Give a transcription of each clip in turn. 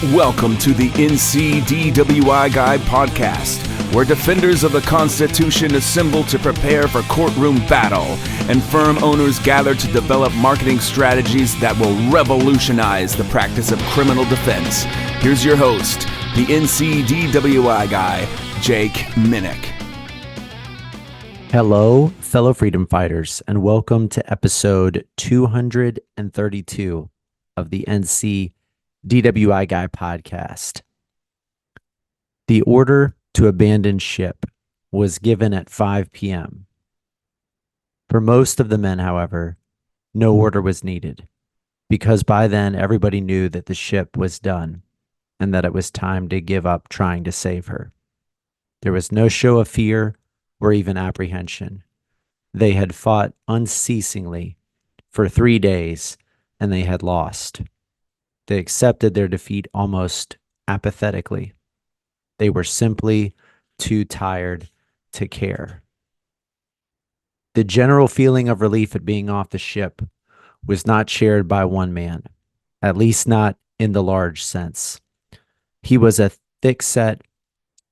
Welcome to the NCDWI Guide podcast, where defenders of the Constitution assemble to prepare for courtroom battle and firm owners gather to develop marketing strategies that will revolutionize the practice of criminal defense. Here's your host, the NCDWI guy, Jake Minnick. Hello, fellow freedom fighters, and welcome to episode 232 of the NCDWI Guy podcast. The order to abandon ship was given at 5 p.m. For most of the men, however, no order was needed, because by then everybody knew that the ship was done and that it was time to give up trying to save her. There was no show of fear or even apprehension. They had fought unceasingly for 3 days, and they had lost. They accepted their defeat almost apathetically. They were simply too tired to care. The general feeling of relief at being off the ship was not shared by one man, at least not in the large sense. He was a thick-set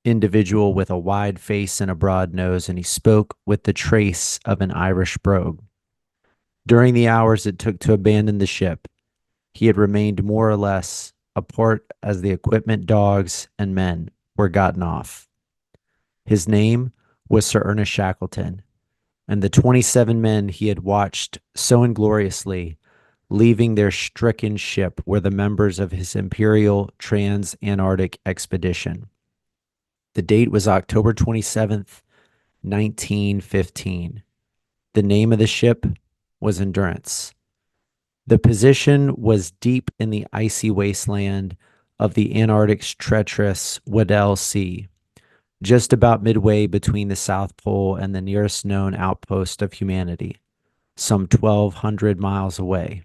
individual with a wide face and a broad nose, and he spoke with the trace of an Irish brogue. During the hours it took to abandon the ship, he had remained more or less apart as the equipment, dogs, and men were gotten off. His name was Sir Ernest Shackelton, and the 27 men he had watched so ingloriously leaving their stricken ship were the members of his Imperial Trans-Antarctic Expedition. The date was October 27th, 1915. The name of the ship was Endurance. The position was deep in the icy wasteland of the Antarctic's treacherous Weddell Sea, just about midway between the South Pole and the nearest known outpost of humanity, some 1,200 miles away.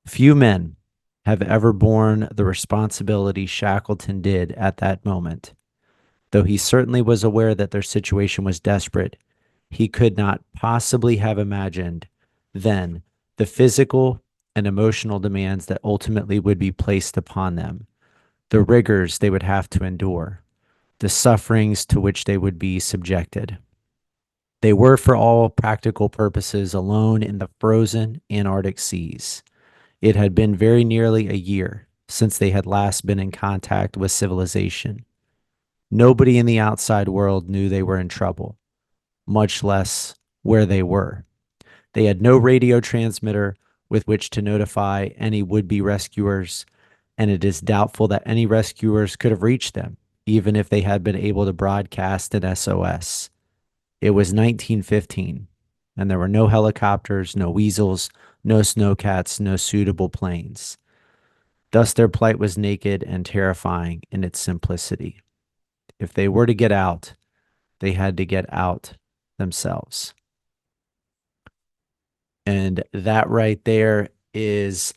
Few men have ever borne the responsibility Shackleton did at that moment. Though he certainly was aware that their situation was desperate, he could not possibly have imagined then the physical and emotional demands that ultimately would be placed upon them, the rigors they would have to endure, the sufferings to which they would be subjected. They were, for all practical purposes, alone in the frozen Antarctic seas. It had been very nearly a year since they had last been in contact with civilization. Nobody in the outside world knew they were in trouble, much less where they were. They had no radio transmitter with which to notify any would-be rescuers, and it is doubtful that any rescuers could have reached them, even if they had been able to broadcast an SOS. It was 1915, and there were no helicopters, no weasels, no snowcats, no suitable planes. Thus their plight was naked and terrifying in its simplicity. If they were to get out, they had to get out themselves. And that right there is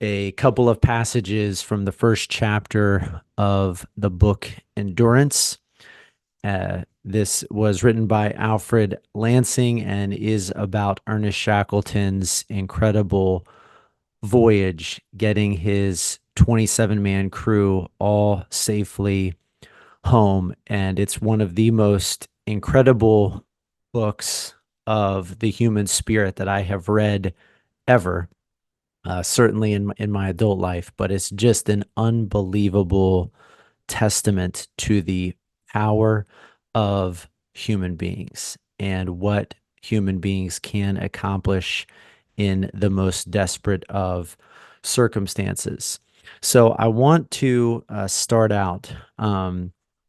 a couple of passages from the first chapter of the book Endurance. This was written by Alfred Lansing and is about Ernest Shackleton's incredible voyage, getting his 27-man crew all safely home. And it's one of the most incredible books of the human spirit that I have read ever, certainly in my adult life, but it's just an unbelievable testament to the power of human beings and what human beings can accomplish in the most desperate of circumstances. So I want to start out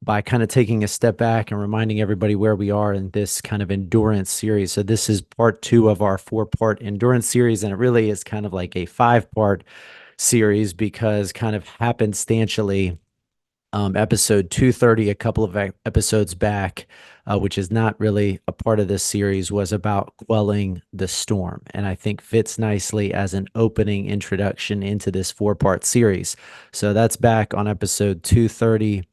by kind of taking a step back and reminding everybody where we are in this kind of endurance series. So this is part 2 of our 4-part endurance series, and it really is kind of like a 5-part series because kind of happenstantially, episode 230, a couple of episodes back, which is not really a part of this series, was about quelling the storm, and I think fits nicely as an opening introduction into this 4-part series. So that's back on episode 230.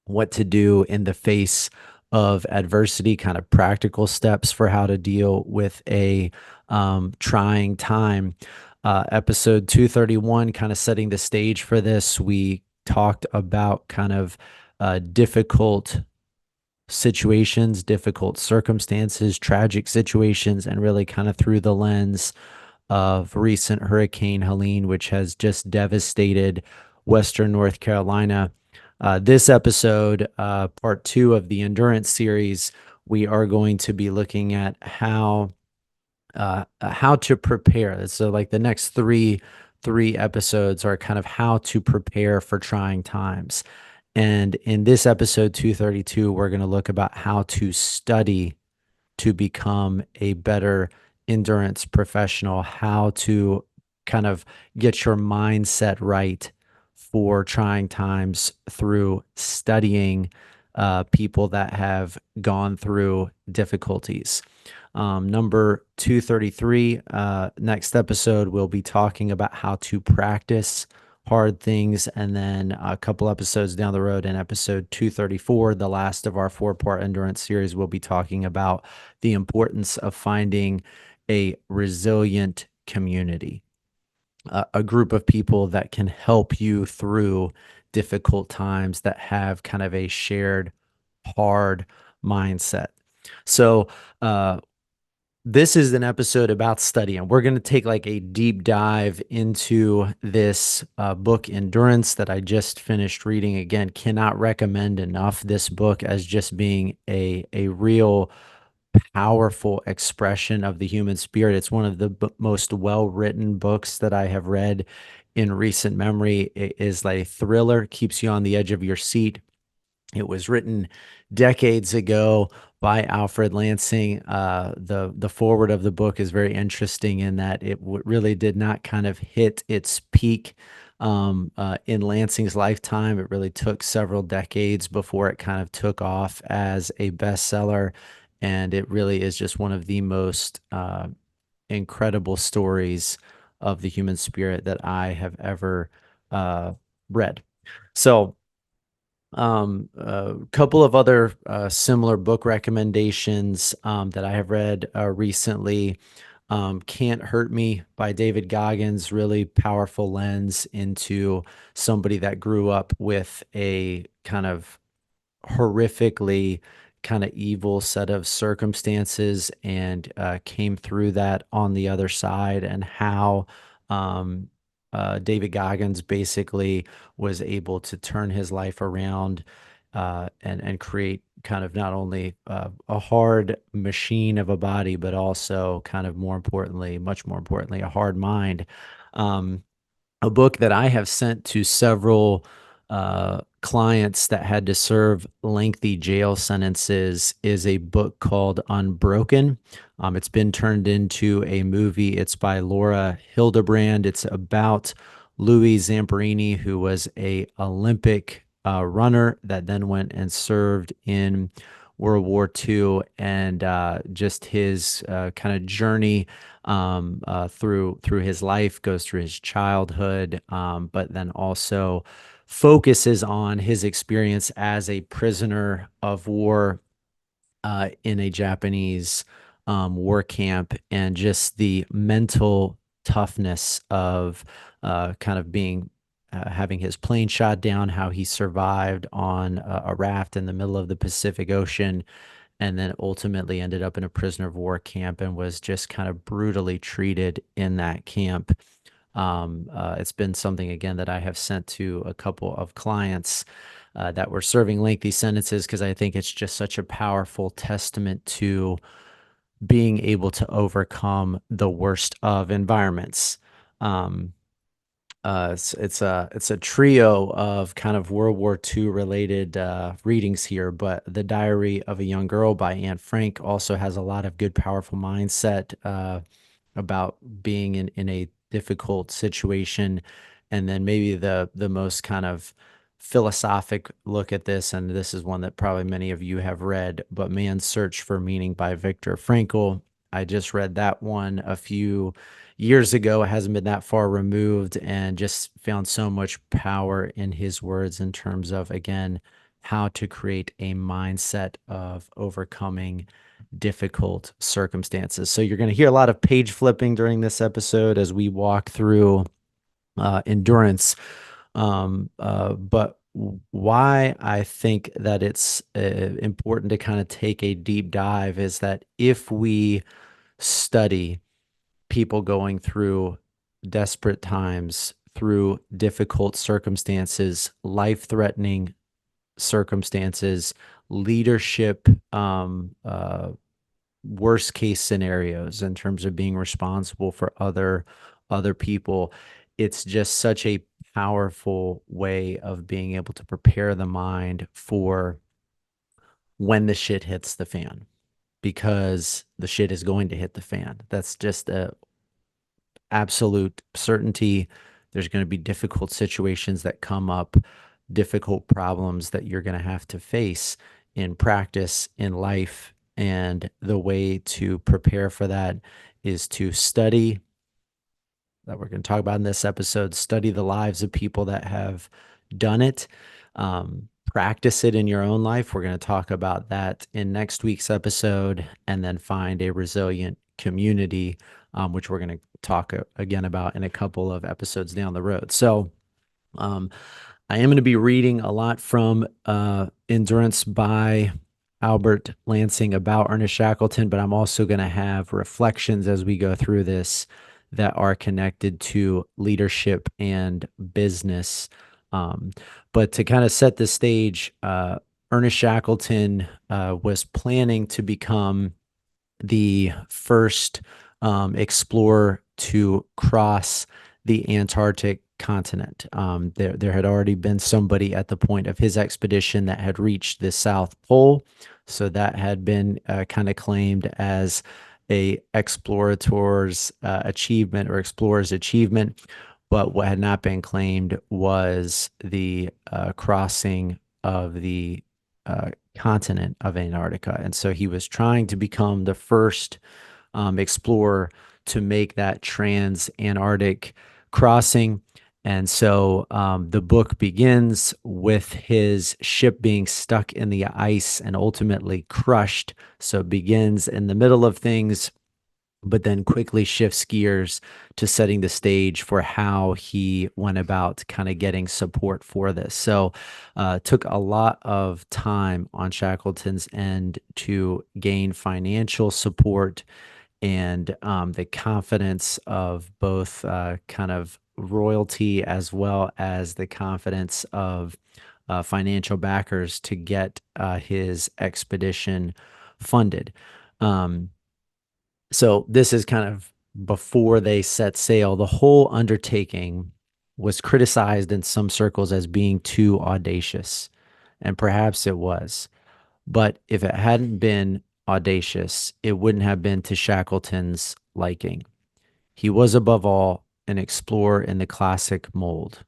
What to do in the face of adversity, kind of practical steps for how to deal with a trying time. Episode 231, kind of setting the stage for this, we talked about kind of difficult situations, difficult circumstances, tragic situations, and really kind of through the lens of recent Hurricane Helene, which has just devastated Western North Carolina. This episode, part two of the Endurance series, we are going to be looking at how to prepare. So, like the next three episodes are kind of how to prepare for trying times. And in this episode 232, we're going to look about how to study to become a better endurance professional, how to kind of get your mindset right for trying times through studying people that have gone through difficulties. Number 233, next episode, we'll be talking about how to practice hard things. And then a couple episodes down the road, in episode 234, the last of our 4-part endurance series, we'll be talking about the importance of finding a resilient community, a group of people that can help you through difficult times, that have kind of a shared hard mindset. So, this is an episode about studying. We're going to take like a deep dive into this book, Endurance, that I just finished reading. Again, cannot recommend enough this book as just being a real powerful expression of the human spirit. It's one of the most well-written books that I have read in recent memory. It is like a thriller, keeps you on the edge of your seat. It was written decades ago by Alfred Lansing. The foreword of the book is very interesting in that it really did not kind of hit its peak in Lansing's lifetime. It really took several decades before it kind of took off as a bestseller, and it really is just one of the most incredible stories of the human spirit that I have ever read. So, a couple of other similar book recommendations that I have read recently. Can't Hurt Me by David Goggins, really powerful lens into somebody that grew up with a kind of horrifically kind of evil set of circumstances and came through that on the other side, and how um, David Goggins basically was able to turn his life around and create kind of not only a hard machine of a body, but also kind of more importantly, much more importantly, a hard mind. Um, a book that I have sent to several clients that had to serve lengthy jail sentences is a book called Unbroken. It's been turned into a movie. It's by Laura Hildebrand. It's about Louis Zamperini, who was a Olympic runner that then went and served in World War II, and just his kind of journey through his life, goes through his childhood, but then also focuses on his experience as a prisoner of war in a Japanese war camp, and just the mental toughness of kind of being having his plane shot down, how he survived on a raft in the middle of the Pacific Ocean, and then ultimately ended up in a prisoner of war camp and was just kind of brutally treated in that camp. It's been something, again, that I have sent to a couple of clients that were serving lengthy sentences, because I think it's just such a powerful testament to being able to overcome the worst of environments. Um, it's a trio of kind of World War II related readings here, but The Diary of a Young Girl by Anne Frank also has a lot of good, powerful mindset about being in a difficult situation. And then maybe the most kind of philosophic look at this, and this is one that probably many of you have read, but Man's Search for Meaning by Viktor Frankl. I just read that one a few years ago. It hasn't been that far removed, and just found so much power in his words in terms of, again, how to create a mindset of overcoming difficult circumstances. So you're going to hear a lot of page flipping during this episode as we walk through endurance. But why I think that it's important to kind of take a deep dive is that if we study people going through desperate times, through difficult circumstances, life-threatening circumstances, leadership, worst case scenarios in terms of being responsible for other people. It's just such a powerful way of being able to prepare the mind for when the shit hits the fan, because the shit is going to hit the fan. That's just a absolute certainty. There's going to be difficult situations that come up, difficult problems that you're going to have to face in practice, in life. And the way to prepare for that is to study, that we're going to talk about in this episode, study the lives of people that have done it. Practice it in your own life. We're going to talk about that in next week's episode, and then find a resilient community, which we're going to talk again about in a couple of episodes down the road. So I am going to be reading a lot from Endurance by Alfred Lansing about Ernest Shackelton, but I'm also going to have reflections as we go through this that are connected to leadership and business. But to kind of set the stage, Ernest Shackelton was planning to become the first explorer to cross the Antarctic continent. There had already been somebody at the point of his expedition that had reached the South Pole, so that had been kind of claimed as a explorator's achievement or explorer's achievement. But what had not been claimed was the crossing of the continent of Antarctica. And so he was trying to become the first explorer to make that trans-Antarctic crossing. And so the book begins with his ship being stuck in the ice and ultimately crushed. So it begins in the middle of things, but then quickly shifts gears to setting the stage for how he went about kind of getting support for this. So took a lot of time on Shackleton's end to gain financial support and the confidence of both kind of royalty as well as the confidence of financial backers to get his expedition funded. So this is kind of before they set sail. The whole undertaking was criticized in some circles as being too audacious, and perhaps it was. But if it hadn't been audacious, it wouldn't have been to Shackleton's liking. He was above all an explorer in the classic mold,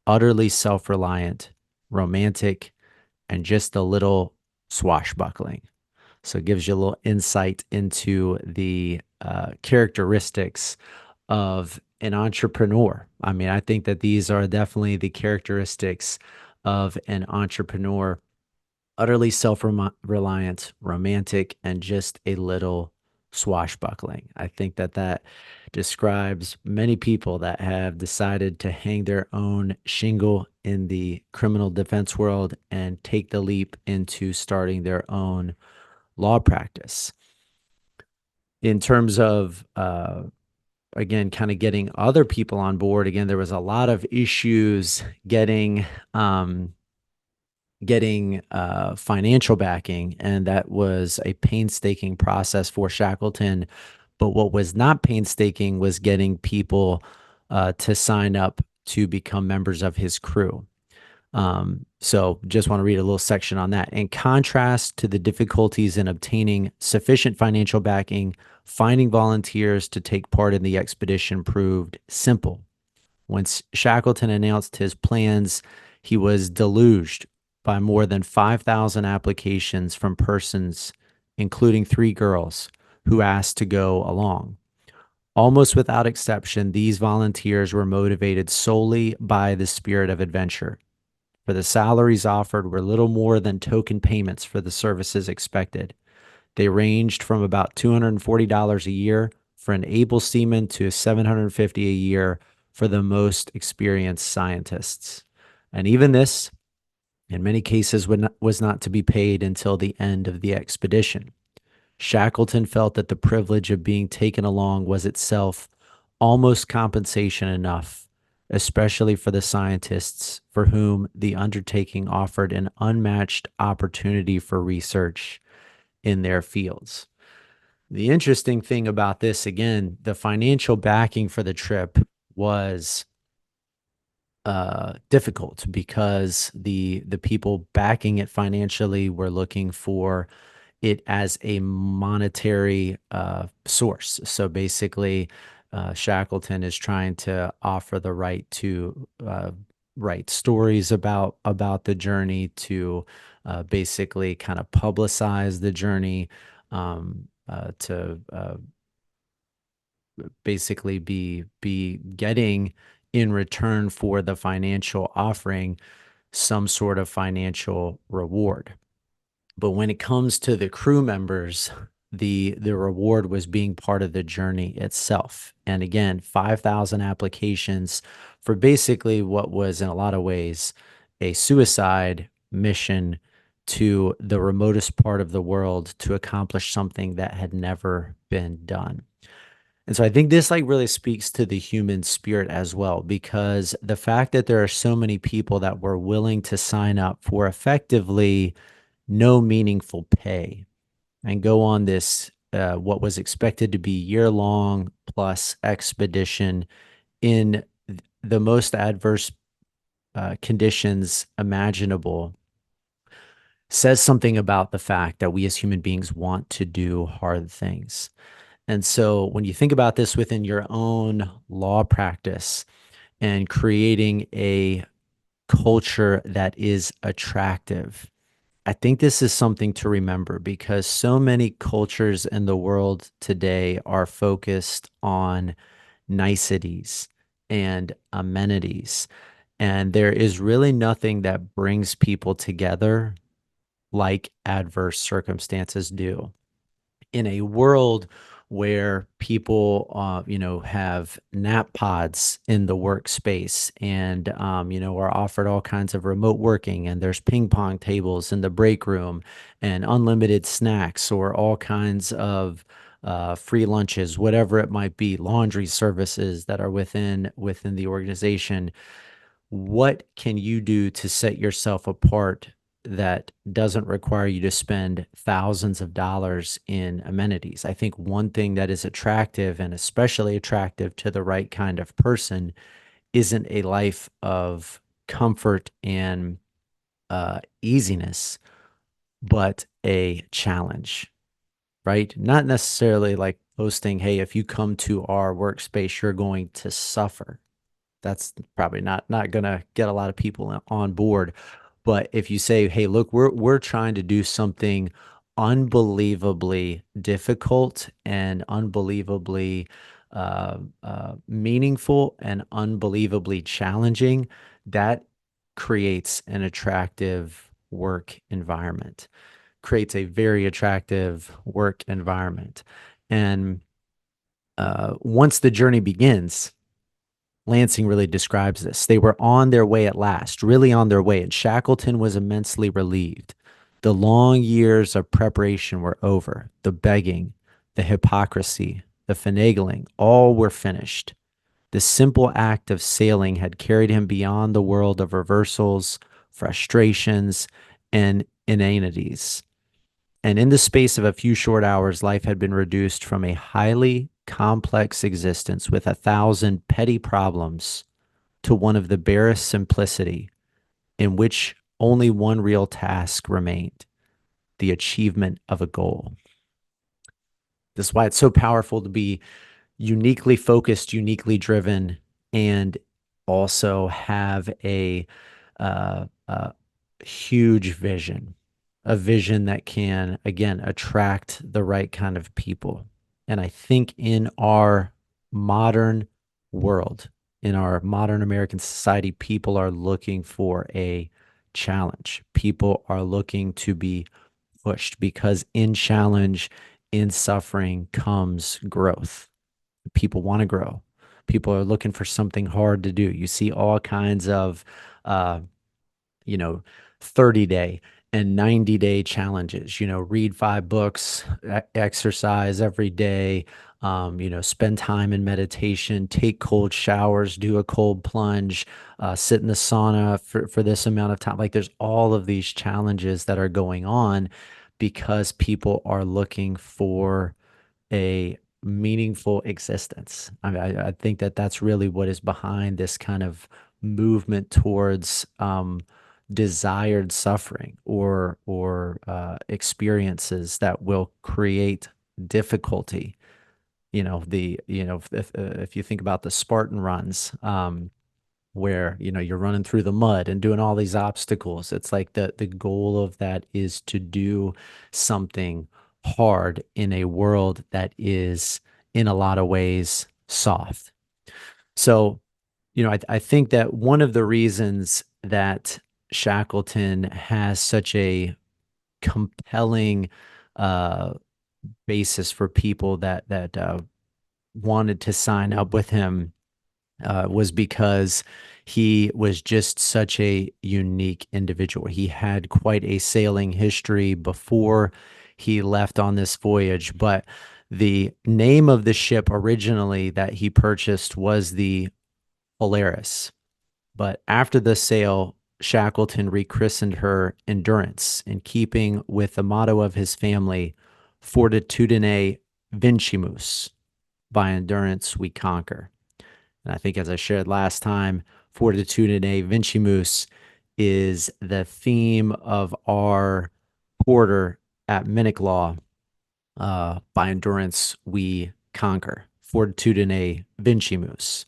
utterly self-reliant, romantic, and just a little swashbuckling. So it gives you a little insight into the characteristics of an entrepreneur. I mean, I think that these are definitely the characteristics of an entrepreneur: utterly self-reliant, romantic, and just a little swashbuckling. I think that that describes many people that have decided to hang their own shingle in the criminal defense world and take the leap into starting their own law practice. In terms of, again, kind of getting other people on board, again, there was a lot of issues getting financial backing, and that was a painstaking process for Shackleton. But what was not painstaking was getting people to sign up to become members of his crew. So just want to read a little section on that. In contrast to the difficulties in obtaining sufficient financial backing, finding volunteers to take part in the expedition proved simple. Once Shackleton announced his plans, he was deluged by more than 5,000 applications from persons, including 3 girls, who asked to go along. Almost without exception, these volunteers were motivated solely by the spirit of adventure, for the salaries offered were little more than token payments for the services expected. They ranged from about $240 a year for an able seaman to $750 a year for the most experienced scientists. And even this, in many cases, was not to be paid until the end of the expedition. Shackleton felt that the privilege of being taken along was itself almost compensation enough, especially for the scientists for whom the undertaking offered an unmatched opportunity for research in their fields. The interesting thing about this, again, the financial backing for the trip was difficult because the people backing it financially were looking for it as a monetary source. So basically, Shackleton is trying to offer the right to write stories about the journey, to basically kind of publicize the journey, to basically be getting in return for the financial offering some sort of financial reward. But when it comes to the crew members, the reward was being part of the journey itself. And again, 5,000 applications for basically what was in a lot of ways a suicide mission to the remotest part of the world to accomplish something that had never been done. And so I think this like really speaks to the human spirit as well, because the fact that there are so many people that were willing to sign up for effectively no meaningful pay and go on this what was expected to be year-long plus expedition in the most adverse conditions imaginable says something about the fact that we as human beings want to do hard things. And so when you think about this within your own law practice and creating a culture that is attractive, I think this is something to remember, because so many cultures in the world today are focused on niceties and amenities. And there is really nothing that brings people together like adverse circumstances do. In a world where people, have nap pods in the workspace and, are offered all kinds of remote working, and there's ping pong tables in the break room and unlimited snacks or all kinds of free lunches, whatever it might be, laundry services that are within the organization. What can you do to set yourself apart that doesn't require you to spend thousands of dollars in amenities? I think one thing that is attractive, and especially attractive to the right kind of person, isn't a life of comfort and easiness, but a challenge, right? Not necessarily like posting, hey, if you come to our workspace, you're going to suffer. That's probably not gonna get a lot of people on board. But if you say, "Hey, look, we're trying to do something unbelievably difficult and unbelievably meaningful and unbelievably challenging," that creates an attractive work environment. Creates a very attractive work environment, and once the journey begins, Lansing really describes this. They were on their way at last, really on their way, and Shackleton was immensely relieved. The long years of preparation were over. The begging, the hypocrisy, the finagling, all were finished. The simple act of sailing had carried him beyond the world of reversals, frustrations, and inanities. And in the space of a few short hours, life had been reduced from a highly complex existence with 1,000 petty problems to one of the barest simplicity, in which only one real task remained: the achievement of a goal. This is why it's so powerful to be uniquely focused, uniquely driven, and also have a huge vision, a vision that can, again, attract the right kind of people. And I think in our modern world, in our modern American society, people are looking for a challenge. People are looking to be pushed because in challenge, in suffering comes growth. People want to grow. People are looking for something hard to do. You see all kinds of, uh, you know, 30-day and 90-day challenges, read 5 books, exercise every day, spend time in meditation, take cold showers, do a cold plunge, sit in the sauna for this amount of time. Like there's all of these challenges that are going on because people are looking for a meaningful existence. I think that that's really what is behind this kind of movement towards desired suffering or experiences that will create difficulty. If you think about the Spartan runs, where you're running through the mud and doing all these obstacles, it's like the goal of that is to do something hard in a world that is in a lot of ways soft. So I think that one of the reasons that Shackleton has such a compelling uh basis for people that wanted to sign up with him was because he was just such a unique individual. He had quite a sailing history before he left on this voyage, but the name of the ship originally that he purchased was the Polaris. But after the sail, Shackleton rechristened her Endurance in keeping with the motto of his family, Fortitudine Vincimus. By endurance we conquer. And I think, as I shared last time, Fortitudine Vincimus is the theme of our quarter at Minnick by endurance we conquer. Fortitudine Vincimus.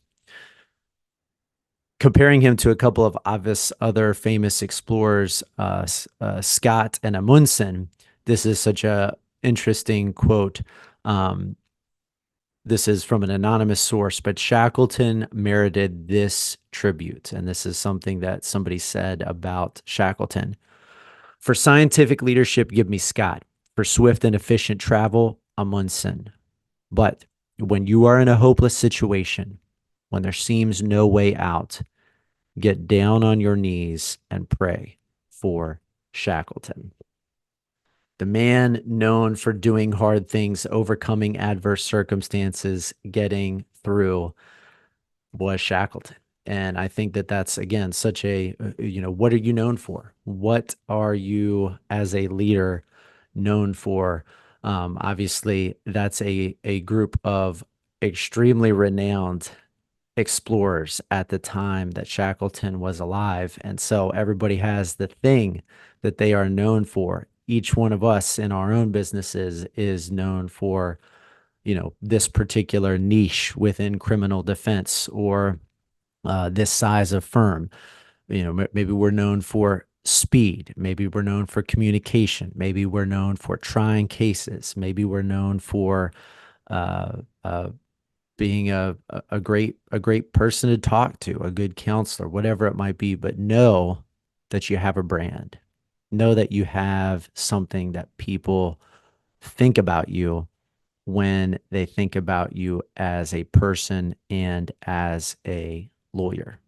Comparing him to a couple of obvious other famous explorers, Scott and Amundsen, this is such a interesting quote. This is from an anonymous source, but Shackleton merited this tribute. And this is something that somebody said about Shackleton. For scientific leadership, give me Scott. For swift and efficient travel, Amundsen. But when you are in a hopeless situation, when there seems no way out, get down on your knees and pray for Shackleton. The man known for doing hard things, overcoming adverse circumstances, getting through, was Shackleton. And I think that that's, again, such a, what are you known for? What are you as a leader known for? Obviously, that's a group of extremely renowned explorers at the time that Shackleton was alive. And so everybody has the thing that they are known for. Each one of us in our own businesses is known for, this particular niche within criminal defense or this size of firm. Maybe we're known for speed. Maybe we're known for communication. Maybe we're known for trying cases. Maybe we're known for uh, uh, being a great person to talk to, a good counselor, whatever it might be. But know that you have a brand. Know that you have something that people think about you when they think about you as a person and as a lawyer.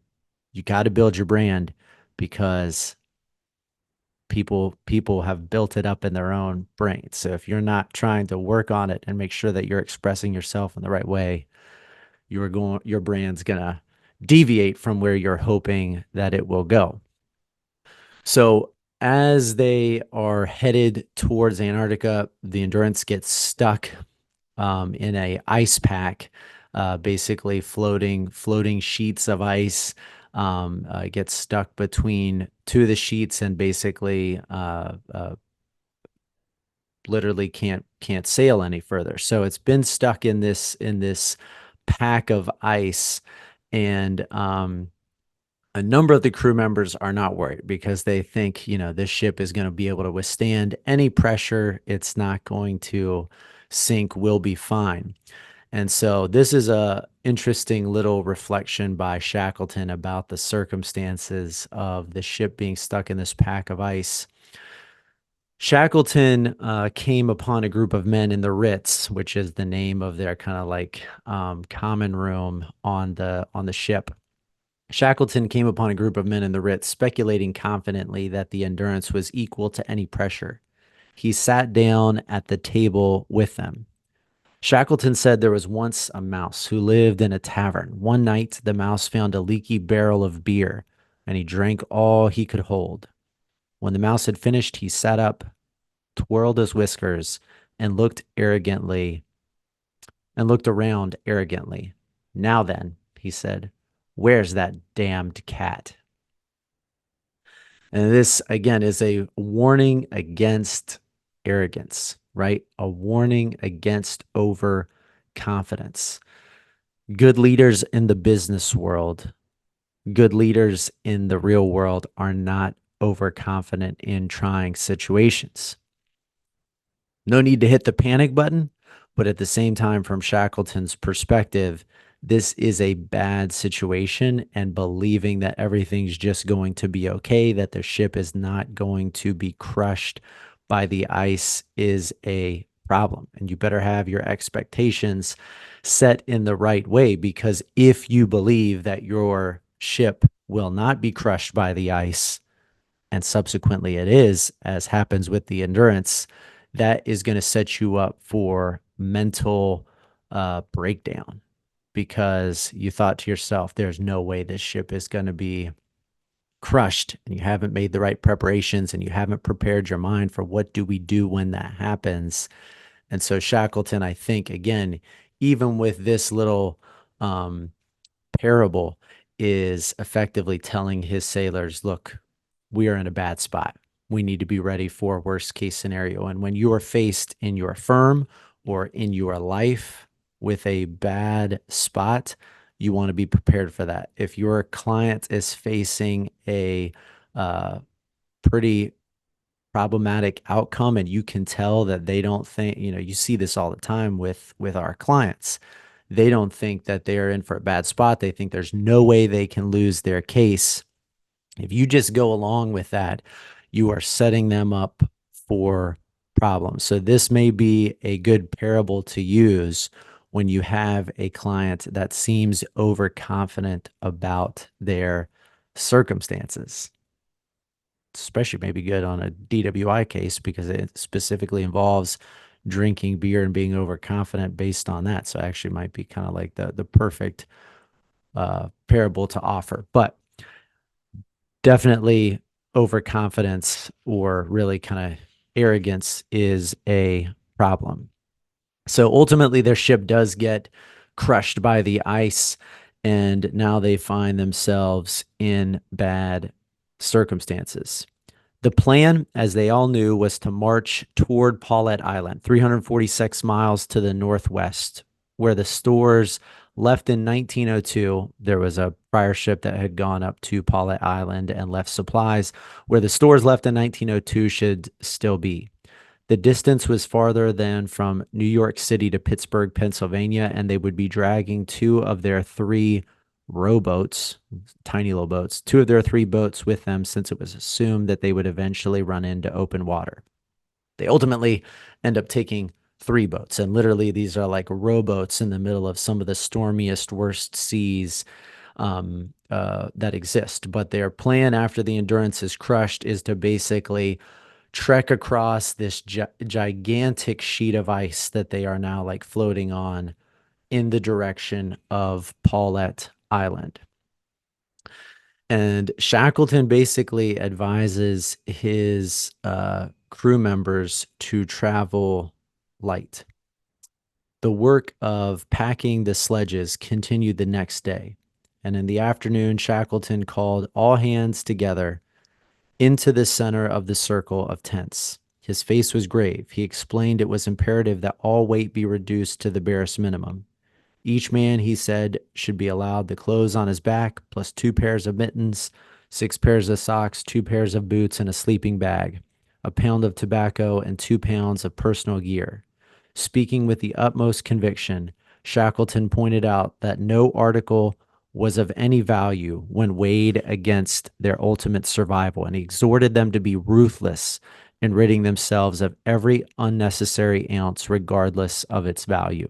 You got to build your brand because people have built it up in their own brain. So if you're not trying to work on it and make sure that you're expressing yourself in the right way, your brand's gonna deviate from where you're hoping that it will go. So as they are headed towards Antarctica, the Endurance gets stuck in a ice pack, basically floating sheets of ice. Gets stuck between two of the sheets and basically literally can't sail any further. So it's been stuck in this pack of ice, and a number of the crew members are not worried because they think, this ship is going to be able to withstand any pressure. It's not going to sink. We'll be fine. And so this is a interesting little reflection by Shackleton about the circumstances of the ship being stuck in this pack of ice. Shackleton came upon a group of men in the Ritz, which is the name of their kind of like common room on the ship. Shackleton came upon a group of men in the Ritz, speculating confidently that the Endurance was equal to any pressure. He sat down at the table with them. Shackleton said there was once a mouse who lived in a tavern. One night, the mouse found a leaky barrel of beer, and he drank all he could hold. When the mouse had finished, he sat up, twirled his whiskers, and looked around arrogantly. Now then, he said, where's that damned cat? And this, again, is a warning against arrogance, right? A warning against overconfidence. Good leaders in the business world, good leaders in the real world are not overconfident in trying situations. No need to hit the panic button, but at the same time, from Shackleton's perspective, this is a bad situation, and believing that everything's just going to be okay, that the ship is not going to be crushed by the ice, is a problem. And you better have your expectations set in the right way, because if you believe that your ship will not be crushed by the ice, and subsequently it is, as happens with the Endurance, that is going to set you up for mental breakdown, because you thought to yourself, there's no way this ship is going to be crushed, and you haven't made the right preparations, and you haven't prepared your mind for what do we do when that happens. And so Shackleton, I think, again, even with this little parable, is effectively telling his sailors, look, we are in a bad spot. We need to be ready for worst case scenario. And when you are faced in your firm or in your life with a bad spot, you want to be prepared for that. If your client is facing a pretty problematic outcome, and you can tell that they don't think, you see this all the time with our clients, they don't think that they're in for a bad spot. They think there's no way they can lose their case. If you just go along with that, you are setting them up for problems. So this may be a good parable to use when you have a client that seems overconfident about their circumstances. Especially maybe good on a DWI case, because it specifically involves drinking beer and being overconfident based on that. So actually might be kind of like the perfect parable to offer. But definitely overconfidence, or really kind of arrogance, is a problem. So ultimately their ship does get crushed by the ice, and now they find themselves in bad circumstances. The plan, as they all knew, was to march toward Paulette Island, 346 miles to the northwest, where the stores left in 1902. There was a prior ship that had gone up to Paulette Island and left supplies. Where the stores left in 1902 should still be. The distance was farther than from New York City to Pittsburgh, Pennsylvania, and they would be dragging two of their three rowboats, tiny little boats, two of their three boats with them, since it was assumed that they would eventually run into open water. They ultimately end up taking three boats, and literally these are like rowboats in the middle of some of the stormiest, worst seas that exist. But their plan after the Endurance is crushed is to basically trek across this gigantic sheet of ice that they are now like floating on in the direction of Paulette Island. And Shackleton basically advises his crew members to travel light. The work of packing the sledges continued the next day, and in the afternoon, Shackleton called all hands together into the center of the circle of tents. His face was grave. He explained it was imperative that all weight be reduced to the barest minimum. Each man, he said, should be allowed the clothes on his back, plus 2 pairs of mittens, 6 pairs of socks, 2 pairs of boots, and a sleeping bag, a pound of tobacco, and 2 pounds of personal gear. Speaking with the utmost conviction, Shackleton pointed out that no article was of any value when weighed against their ultimate survival, and he exhorted them to be ruthless, and ridding themselves of every unnecessary ounce, regardless of its value.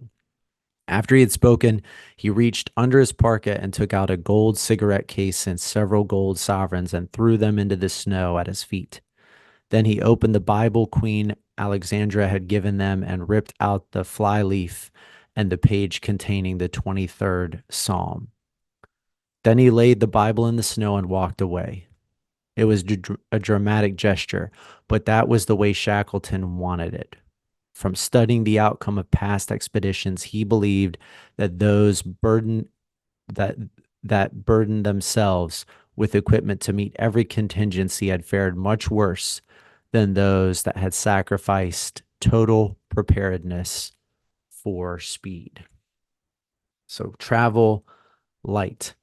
After he had spoken, he reached under his parka and took out a gold cigarette case and several gold sovereigns and threw them into the snow at his feet. Then he opened the Bible Queen Alexandra had given them and ripped out the flyleaf and the page containing the 23rd Psalm. Then he laid the Bible in the snow and walked away. It was a dramatic gesture, but that was the way Shackleton wanted it. From studying the outcome of past expeditions, he believed that those that burdened themselves with equipment to meet every contingency had fared much worse than those that had sacrificed total preparedness for speed. So travel light.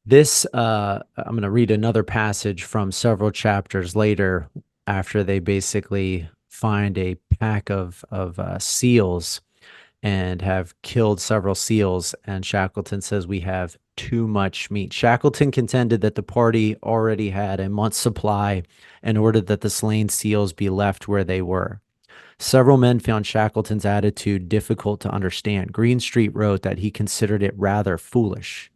This, I'm going to read another passage from several chapters later after they basically find a pack of seals and have killed several seals. And Shackleton says, we have too much meat. Shackleton contended that the party already had a month's supply and ordered that the slain seals be left where they were. Several men found Shackleton's attitude difficult to understand. Greenstreet wrote that he considered it rather foolish.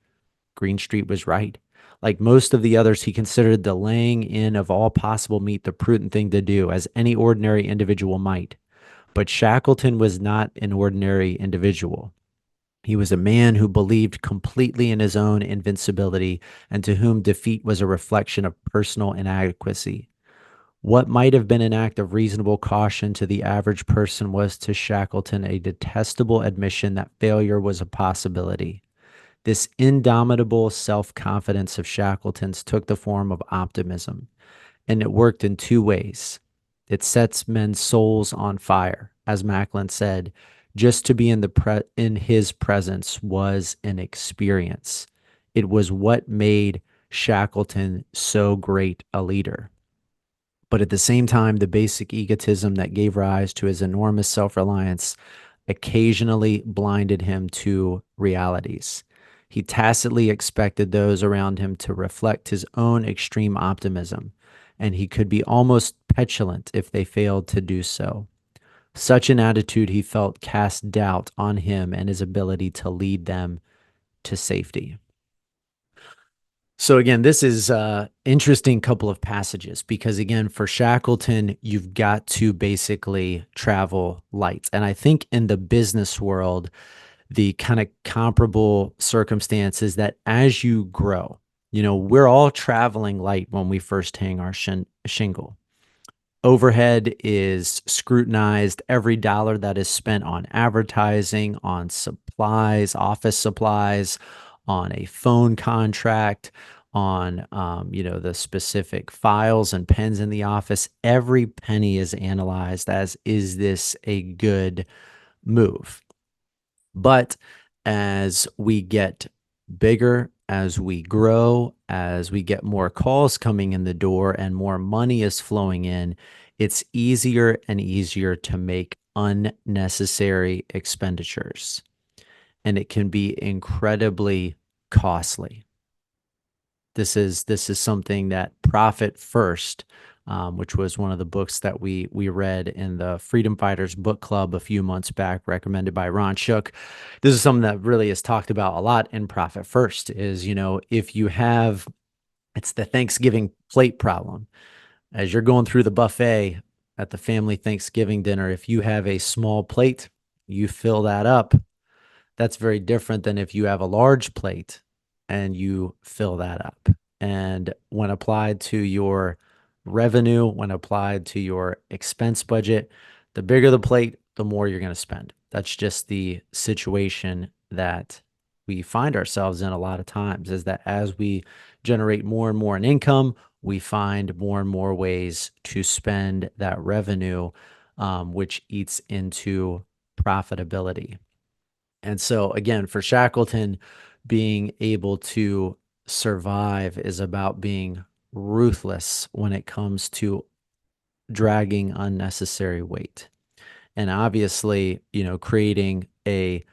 Greenstreet was right. Like most of the others, he considered the laying in of all possible meat the prudent thing to do, as any ordinary individual might. But Shackleton was not an ordinary individual. He was a man who believed completely in his own invincibility and to whom defeat was a reflection of personal inadequacy. What might have been an act of reasonable caution to the average person was to Shackleton a detestable admission that failure was a possibility. This indomitable self-confidence of Shackleton's took the form of optimism, and it worked in two ways. It sets men's souls on fire. As Macklin said, just to be in his presence was an experience. It was what made Shackleton so great a leader. But at the same time, the basic egotism that gave rise to his enormous self-reliance occasionally blinded him to realities. He tacitly expected those around him to reflect his own extreme optimism, and he could be almost petulant if they failed to do so. Such an attitude, he felt, cast doubt on him and his ability to lead them to safety. So again, this is an interesting couple of passages because, again, for Shackleton, you've got to basically travel light. And I think in the business world, the kind of comparable circumstances that as you grow, we're all traveling light when we first hang our shingle. Overhead is scrutinized. Every dollar that is spent on advertising, on supplies, office supplies, on a phone contract, on the specific files and pens in the office, every penny is analyzed as, is this a good move? But as we get bigger, as we grow, as we get more calls coming in the door and more money is flowing in, it's easier and easier to make unnecessary expenditures. And it can be incredibly costly. This is something that Profit First, which was one of the books that we read in the Freedom Fighters Book Club a few months back, recommended by Ron Shook. This is something that really is talked about a lot in Profit First is, if you have, it's the Thanksgiving plate problem. As you're going through the buffet at the family Thanksgiving dinner, if you have a small plate, you fill that up. That's very different than if you have a large plate and you fill that up. And when applied to your revenue, when applied to your expense budget, the bigger the plate, the more you're going to spend. That's just the situation that we find ourselves in a lot of times, is that as we generate more and more in income, we find more and more ways to spend that revenue, which eats into profitability. And so again, for Shackleton, being able to survive is about being ruthless when it comes to dragging unnecessary weight. And obviously, creating a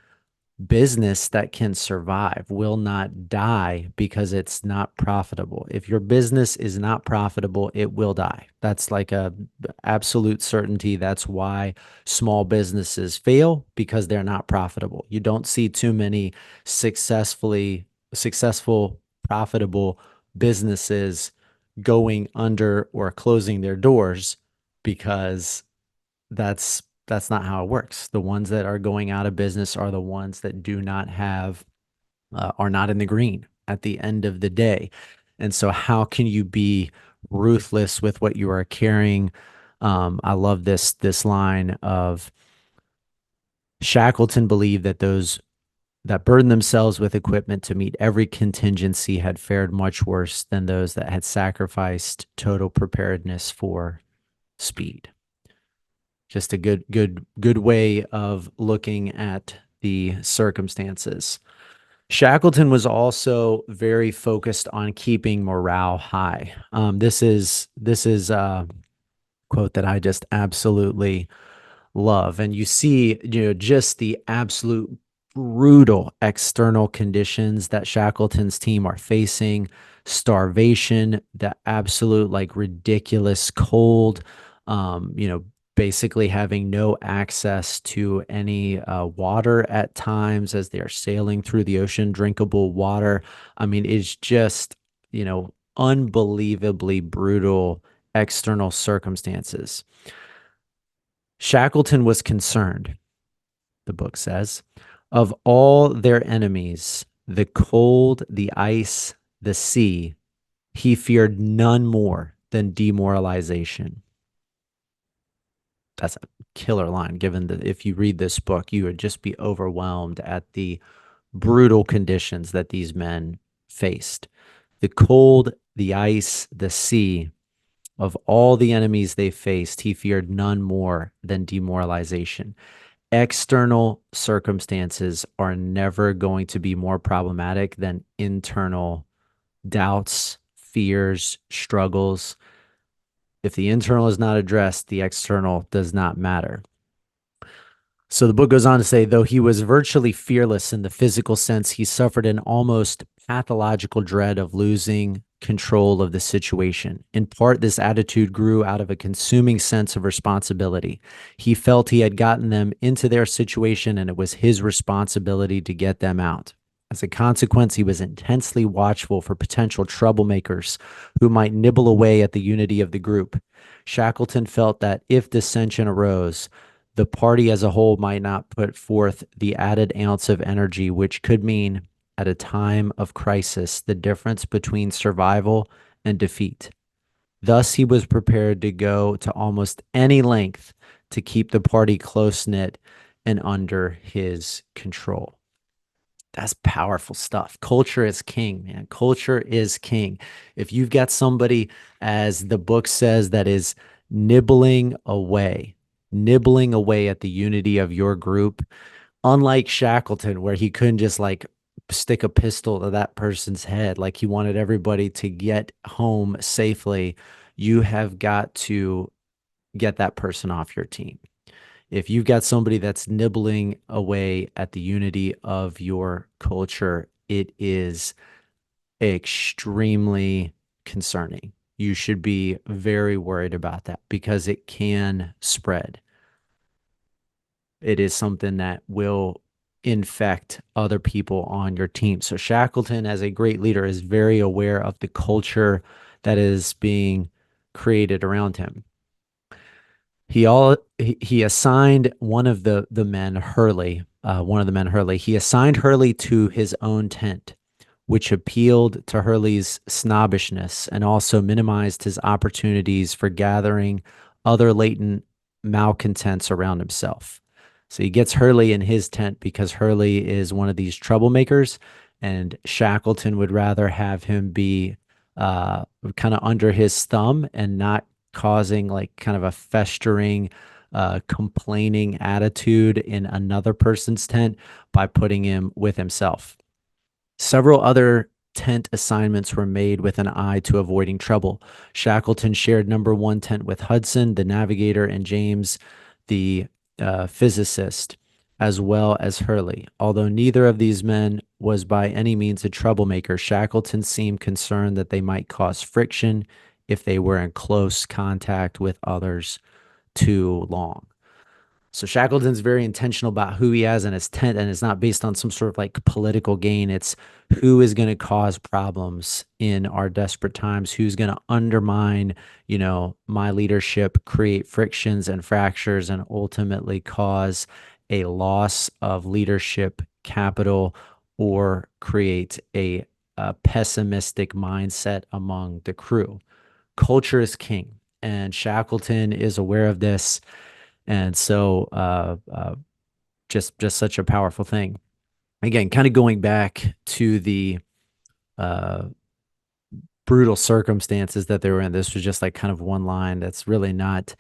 business that can survive will not die because it's not profitable. If your business is not profitable, it will die. That's like a absolute certainty. That's why small businesses fail, because they're not profitable. You don't see too many successful, profitable businesses going under or closing their doors, because that's not how it works. The ones that are going out of business are the ones that do not have are not in the green at the end of the day. And so how can you be ruthless with what you are carrying? I love this line of Shackleton believed that those that burdened themselves with equipment to meet every contingency had fared much worse than those that had sacrificed total preparedness for speed. Just a good way of looking at the circumstances. Shackleton was also very focused on keeping morale high. This is a quote that I just absolutely love. And you see, just the absolute brutal external conditions that Shackleton's team are facing, starvation, the absolute like ridiculous cold, basically having no access to any water at times as they are sailing through the ocean, drinkable water. I mean, it's just, unbelievably brutal external circumstances. Shackleton was concerned, the book says, of all their enemies, the cold, the ice, the sea, he feared none more than demoralization. That's a killer line, given that if you read this book, you would just be overwhelmed at the brutal conditions that these men faced. The cold, the ice, the sea, of all the enemies they faced, he feared none more than demoralization. External circumstances are never going to be more problematic than internal doubts, fears, struggles. If the internal is not addressed, the external does not matter. So the book goes on to say, though he was virtually fearless in the physical sense, he suffered an almost pathological dread of losing control of the situation. In part, this attitude grew out of a consuming sense of responsibility. He felt he had gotten them into their situation, and it was his responsibility to get them out. As a consequence, he was intensely watchful for potential troublemakers who might nibble away at the unity of the group. Shackleton felt that if dissension arose, the party as a whole might not put forth the added ounce of energy, which could mean, at a time of crisis, the difference between survival and defeat. Thus, he was prepared to go to almost any length to keep the party close-knit and under his control. That's powerful stuff. Culture is king, man. Culture is king. If you've got somebody, as the book says, that is nibbling away at the unity of your group, unlike Shackleton, where he couldn't just like stick a pistol to that person's head, like he wanted everybody to get home safely, you have got to get that person off your team. If you've got somebody that's nibbling away at the unity of your culture, it is extremely concerning. You should be very worried about that because it can spread. It is something that will infect other people on your team. So Shackleton, as a great leader, is very aware of the culture that is being created around him. He assigned one of the men, Hurley, he assigned Hurley to his own tent, which appealed to Hurley's snobbishness and also minimized his opportunities for gathering other latent malcontents around himself. So he gets Hurley in his tent because Hurley is one of these troublemakers, and Shackleton would rather have him be kind of under his thumb and not causing like kind of a festering, complaining attitude in another person's tent by putting him with himself. Several other tent assignments were made with an eye to avoiding trouble. Shackleton shared number one tent with Hudson, the navigator, and James, the physicist. as well as Hurley. Although neither of these men was by any means a troublemaker, Shackleton seemed concerned that they might cause friction if they were in close contact with others too long. So Shackleton's very intentional about who he has in his tent, and it's not based on some sort of like political gain. It's who is going to cause problems in our desperate times, who's going to undermine, my leadership, create frictions and fractures, and ultimately cause a loss of leadership capital or create a pessimistic mindset among the crew. Culture is king, and Shackleton is aware of this. And so, just such a powerful thing. Again, kind of going back to the uh, brutal circumstances that they were in. This was just like kind of one line that's really not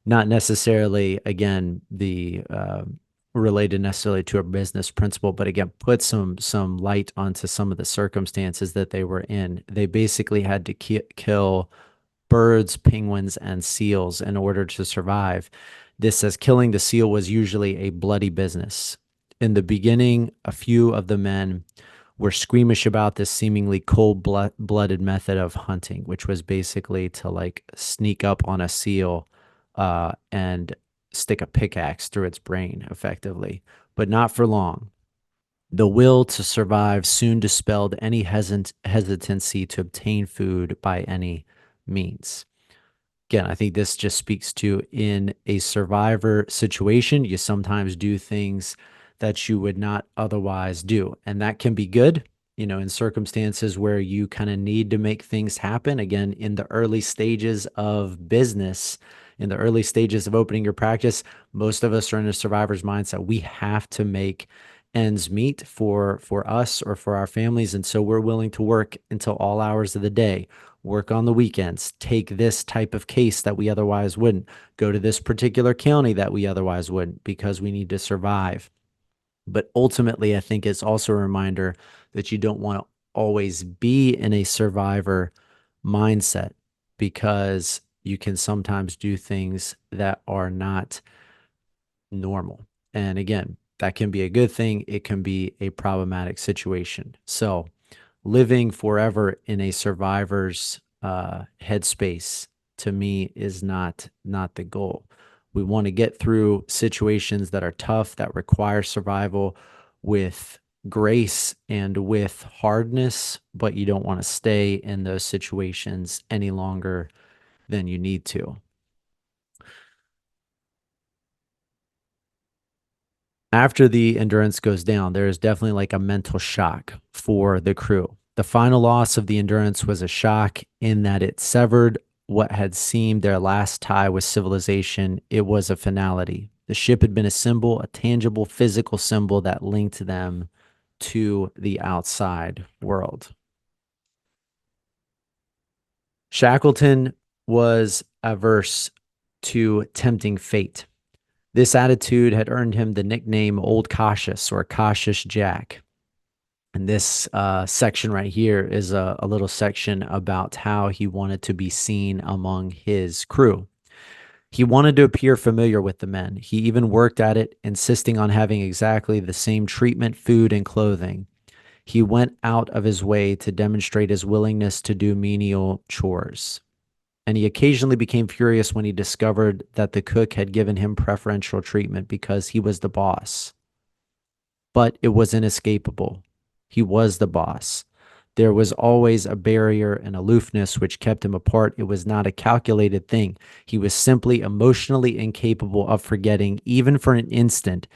necessarily, again, the related necessarily to a business principle, but again, put some light onto some of the circumstances that they were in. They basically had to kill birds, penguins, and seals in order to survive. This says killing the seal was usually a bloody business. In the beginning, a few of the men were squeamish about this seemingly cold-blooded method of hunting, which was basically to like sneak up on a seal and stick a pickaxe through its brain effectively, but not for long. The will to survive soon dispelled any hesitancy to obtain food by any means. Again, I think this just speaks to in a survivor situation, you sometimes do things that you would not otherwise do. And that can be good, in circumstances where you kind of need to make things happen. Again, in the early stages of business, in the early stages of opening your practice, most of us are in a survivor's mindset. We have to make ends meet for us or for our families. And so we're willing to work until all hours of the day, work on the weekends, take this type of case that we otherwise wouldn't, go to this particular county that we otherwise wouldn't, because we need to survive. But ultimately, I think it's also a reminder that you don't want to always be in a survivor mindset, because you can sometimes do things that are not normal. And again, that can be a good thing. It can be a problematic situation. So living forever in a survivor's headspace, to me, is not the goal. We want to get through situations that are tough, that require survival, with grace and with hardness, but you don't want to stay in those situations any longer than you need to. After the Endurance goes down, there is definitely like a mental shock for the crew. The final loss of the Endurance was a shock in that it severed what had seemed their last tie with civilization. It was a finality. The ship had been a symbol, a tangible physical symbol that linked them to the outside world. Shackleton was averse to tempting fate. This attitude had earned him the nickname Old Cautious or Cautious Jack. And this section right here is a little section about how he wanted to be seen among his crew. He wanted to appear familiar with the men. He even worked at it, insisting on having exactly the same treatment, food, and clothing. He went out of his way to demonstrate his willingness to do menial chores. And he occasionally became furious when he discovered that the cook had given him preferential treatment because he was the boss. But it was inescapable. He was the boss. There was always a barrier and aloofness which kept him apart. It was not a calculated thing. He was simply emotionally incapable of forgetting, even for an instant,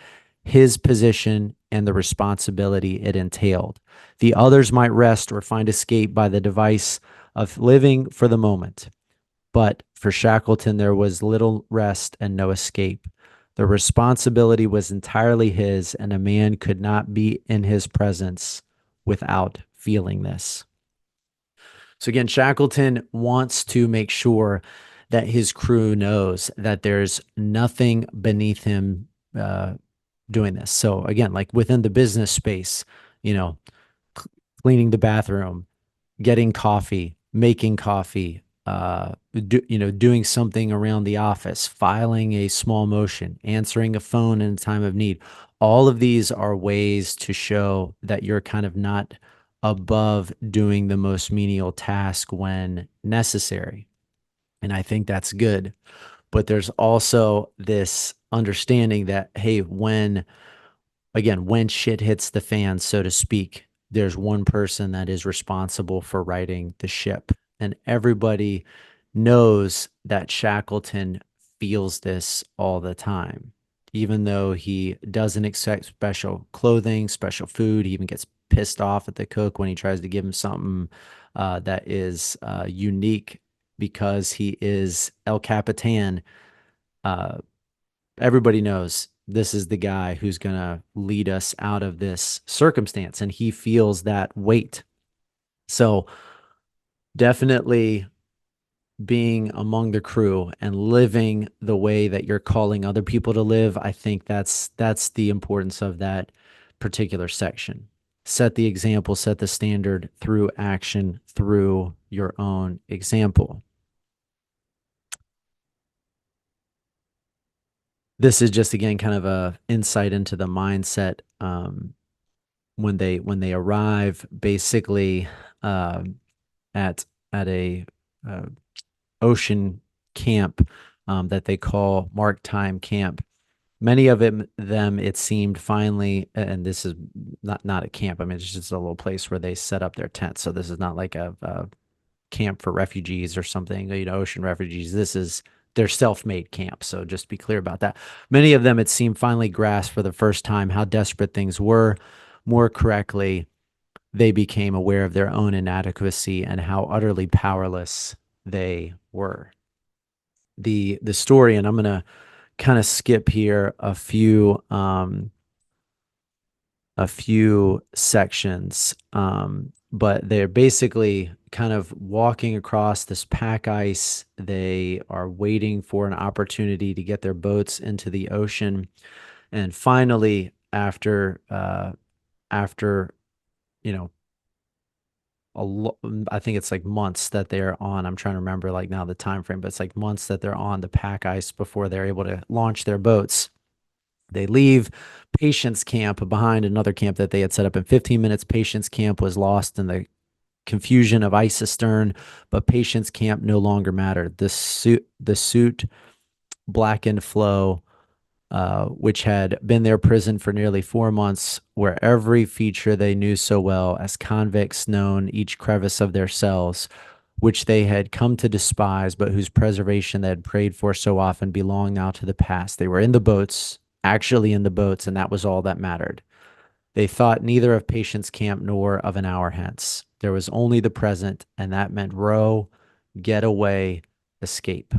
his position and the responsibility it entailed. The others might rest or find escape by the device of living for the moment. But for Shackleton, there was little rest and no escape. The responsibility was entirely his, and a man could not be in his presence without feeling this. So again, Shackleton wants to make sure that his crew knows that there's nothing beneath him doing this. So again, like within the business space, cleaning the bathroom, getting coffee, making coffee, doing something around the office, filing a small motion, answering a phone in a time of need. All of these are ways to show that you're kind of not above doing the most menial task when necessary. And I think that's good. But there's also this understanding that, hey, when shit hits the fan, so to speak, there's one person that is responsible for righting the ship. And everybody knows that Shackleton feels this all the time. Even though he doesn't accept special clothing, special food, he even gets pissed off at the cook when he tries to give him something that is unique because he is El Capitan. Uh, Everybody knows this is the guy who's going to lead us out of this circumstance, and he feels that weight. So definitely being among the crew and living the way that you're calling other people to live, I think that's the importance of that particular section. Set the example, set the standard through action, through your own example. This is just again kind of a insight into the mindset when they arrive basically at a uh, ocean camp that they call Mark Time Camp. Many of them, it seemed finally, and this is not a camp. I mean, it's just a little place where they set up their tents. So this is not like a camp for refugees or something, ocean refugees. This is their self-made camp. So just be clear about that. Many of them, it seemed, finally grasped for the first time how desperate things were. More correctly, they became aware of their own inadequacy and how utterly powerless they were. The story, and I'm going to kind of skip here a few sections, but they're basically kind of walking across this pack ice. They are waiting for an opportunity to get their boats into the ocean, and finally, after you know I think it's like months that they're on. I'm trying to remember like now the time frame, but it's like months that they're on the pack ice before they're able to launch their boats. They leave Patience Camp behind, another camp that they had set up in 15 minutes. Patience Camp was lost in the confusion of ice astern, but Patience Camp no longer mattered. The suit blackened flow, which had been their prison for nearly 4 months, where every feature they knew so well as convicts known each crevice of their cells, which they had come to despise, but whose preservation they had prayed for so often, belonged now to the past. They were in the boats, actually in the boats, and that was all that mattered. They thought neither of Patience Camp nor of an hour hence. There was only the present, and that meant row, get away, escape.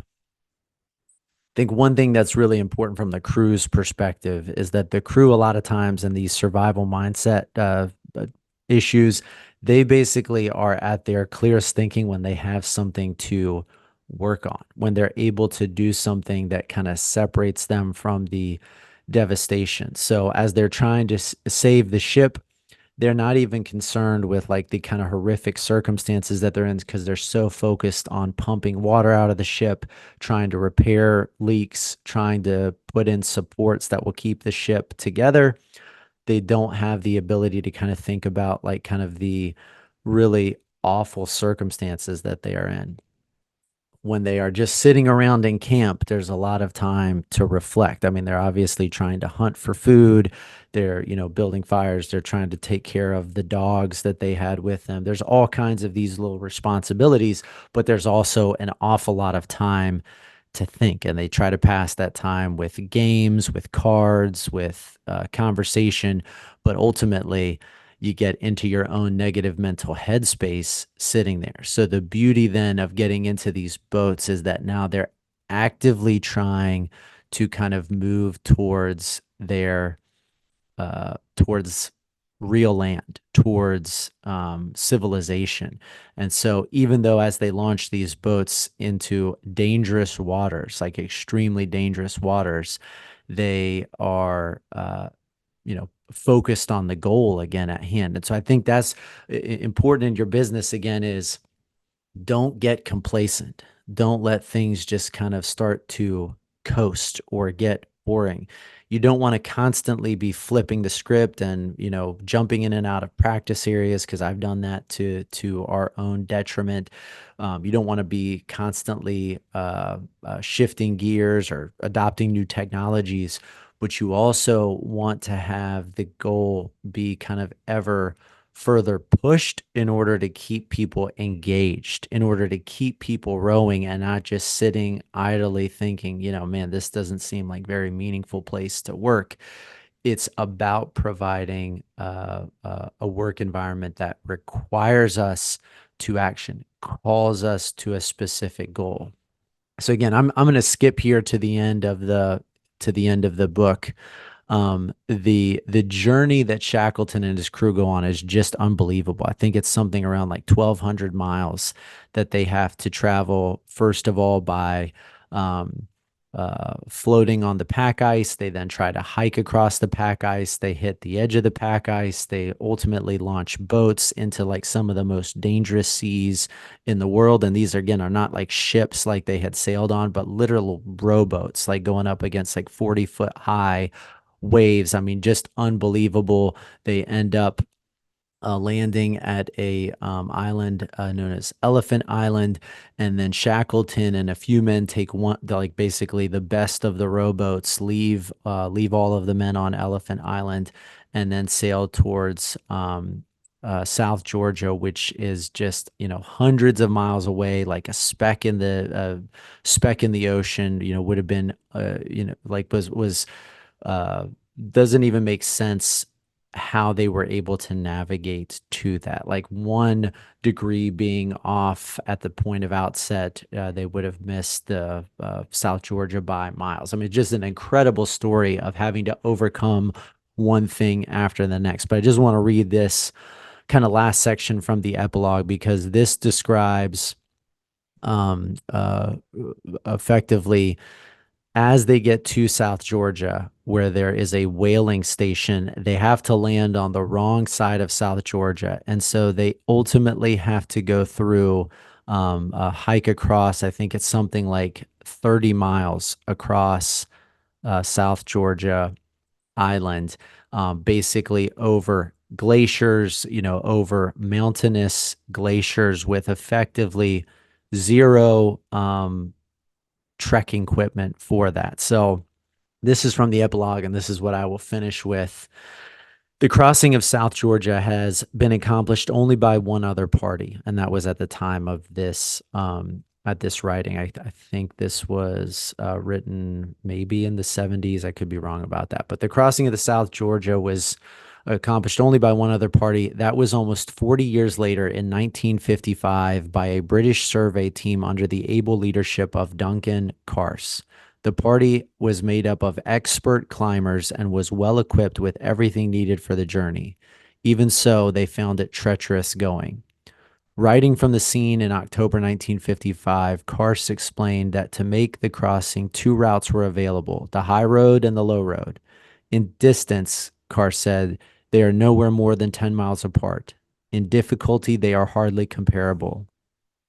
Think one thing that's really important from the crew's perspective is that the crew, a lot of times in these survival mindset issues, they basically are at their clearest thinking when they have something to work on, when they're able to do something that kind of separates them from the devastation. So as they're trying to save the ship, they're not even concerned with like the kind of horrific circumstances that they're in because they're so focused on pumping water out of the ship, trying to repair leaks, trying to put in supports that will keep the ship together. They don't have the ability to kind of think about like kind of the really awful circumstances that they are in. When they are just sitting around in camp, there's a lot of time to reflect. I mean, they're obviously trying to hunt for food. They're, building fires. They're trying to take care of the dogs that they had with them. There's all kinds of these little responsibilities, but there's also an awful lot of time to think. And they try to pass that time with games, with cards, with conversation. But ultimately, you get into your own negative mental headspace sitting there. So the beauty then of getting into these boats is that now they're actively trying to kind of move towards towards real land, towards civilization. And so even though as they launch these boats into dangerous waters, like extremely dangerous waters, they are focused on the goal again at hand. And so I think that's important in your business again is Don't get complacent. Don't let things just kind of start to coast or get boring. You don't want to constantly be flipping the script and, jumping in and out of practice areas, because I've done that to our own detriment. You don't want to be constantly shifting gears or adopting new technologies, but you also want to have the goal be kind of ever further pushed in order to keep people engaged, in order to keep people rowing and not just sitting idly thinking, man, this doesn't seem like very meaningful place to work. It's about providing a work environment that requires us to action, calls us to a specific goal. So again, I'm going to skip here to the end of the book. The journey that Shackleton and his crew go on is just unbelievable. I think it's something around like 1,200 miles that they have to travel, first of all, by um, floating on the pack ice. They then try to hike across the pack ice. They hit the edge of the pack ice. They ultimately launch boats into like some of the most dangerous seas in the world. And these, again, are not like ships like they had sailed on, but literal rowboats, like going up against like 40-foot high waves. I mean, just unbelievable. They end up landing at a island known as Elephant Island, and then Shackleton and a few men take like basically the best of the rowboats, leave all of the men on Elephant Island, and then sail towards South Georgia, which is just hundreds of miles away, like a speck in the ocean. Would have been like was uh, doesn't even make sense how they were able to navigate to that. Like 1 degree being off at the point of outset, they would have missed the South Georgia by miles. I mean, just an incredible story of having to overcome one thing after the next. But I just want to read this kind of last section from the epilogue, because this describes um, uh, effectively, as they get to South Georgia, where there is a whaling station, they have to land on the wrong side of South Georgia. And so they ultimately have to go through a hike across, I think it's something like 30 miles across South Georgia Island, basically over glaciers, over mountainous glaciers with effectively zero trekking equipment for that. So this is from the epilogue, and this is what I will finish with. The crossing of South Georgia has been accomplished only by one other party, and that was at the time of this at this writing. I think this was written maybe in the 70s. I could be wrong about that. But the crossing of the South Georgia was accomplished only by one other party. That was almost 40 years later in 1955 by a British survey team under the able leadership of Duncan Carse. The party was made up of expert climbers and was well equipped with everything needed for the journey. Even so, they found it treacherous going. Writing from the scene in October 1955, Carse explained that to make the crossing, 2 routes were available, the high road and the low road. In distance, Carse said, they are nowhere more than 10 miles apart. In difficulty, they are hardly comparable.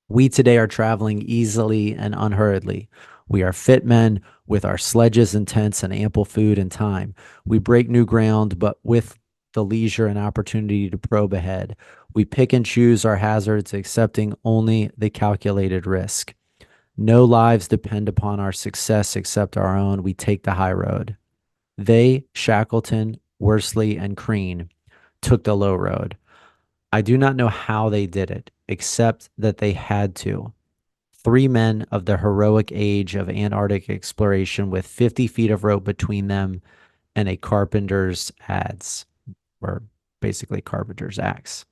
We today are traveling easily and unhurriedly. We are fit men with our sledges and tents and ample food and time. We break new ground, but with the leisure and opportunity to probe ahead. We pick and choose our hazards, accepting only the calculated risk. No lives depend upon our success except our own. We take the high road. They, Shackleton, Worsley, and Crean, took the low road. I do not know how they did it, except that they had to. 3 men of the heroic age of Antarctic exploration with 50 feet of rope between them and a carpenter's adze, or basically carpenter's axe,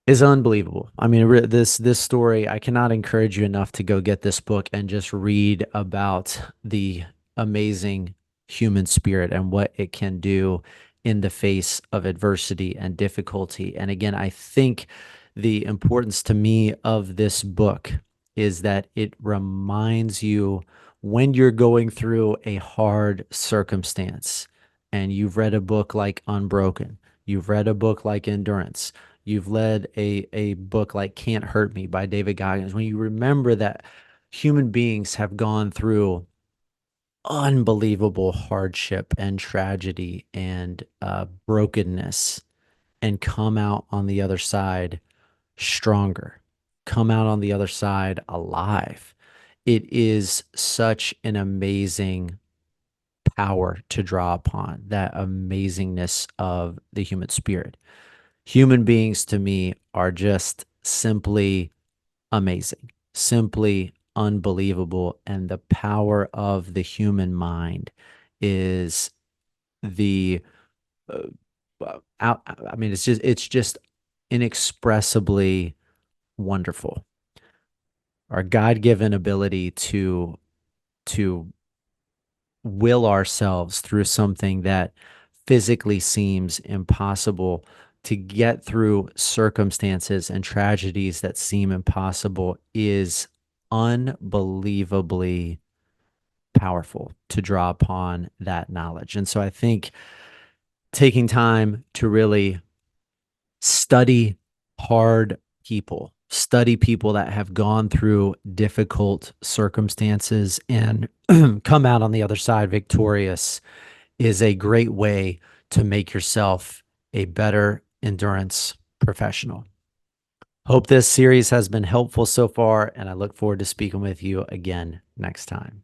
is unbelievable. I mean, this story, I cannot encourage you enough to go get this book and just read about the amazing human spirit and what it can do in the face of adversity and difficulty. And again, I think the importance to me of this book is that it reminds you, when you're going through a hard circumstance and you've read a book like Unbroken, you've read a book like Endurance, You've led a book like Can't Hurt Me by David Goggins. When you remember that human beings have gone through unbelievable hardship and tragedy and brokenness and come out on the other side stronger, come out on the other side alive. It is such an amazing power to draw upon, that amazingness of the human spirit. Human beings to me are just simply amazing, simply unbelievable. And the power of the human mind is the I mean, it's just inexpressibly wonderful. Our God-given ability to will ourselves through something that physically seems impossible, to get through circumstances and tragedies that seem impossible, is unbelievably powerful to draw upon that knowledge. And so I think taking time to really study hard people, study people that have gone through difficult circumstances and come out on the other side victorious is a great way to make yourself a better endurance professional. Hope this series has been helpful so far, and I look forward to speaking with you again next time.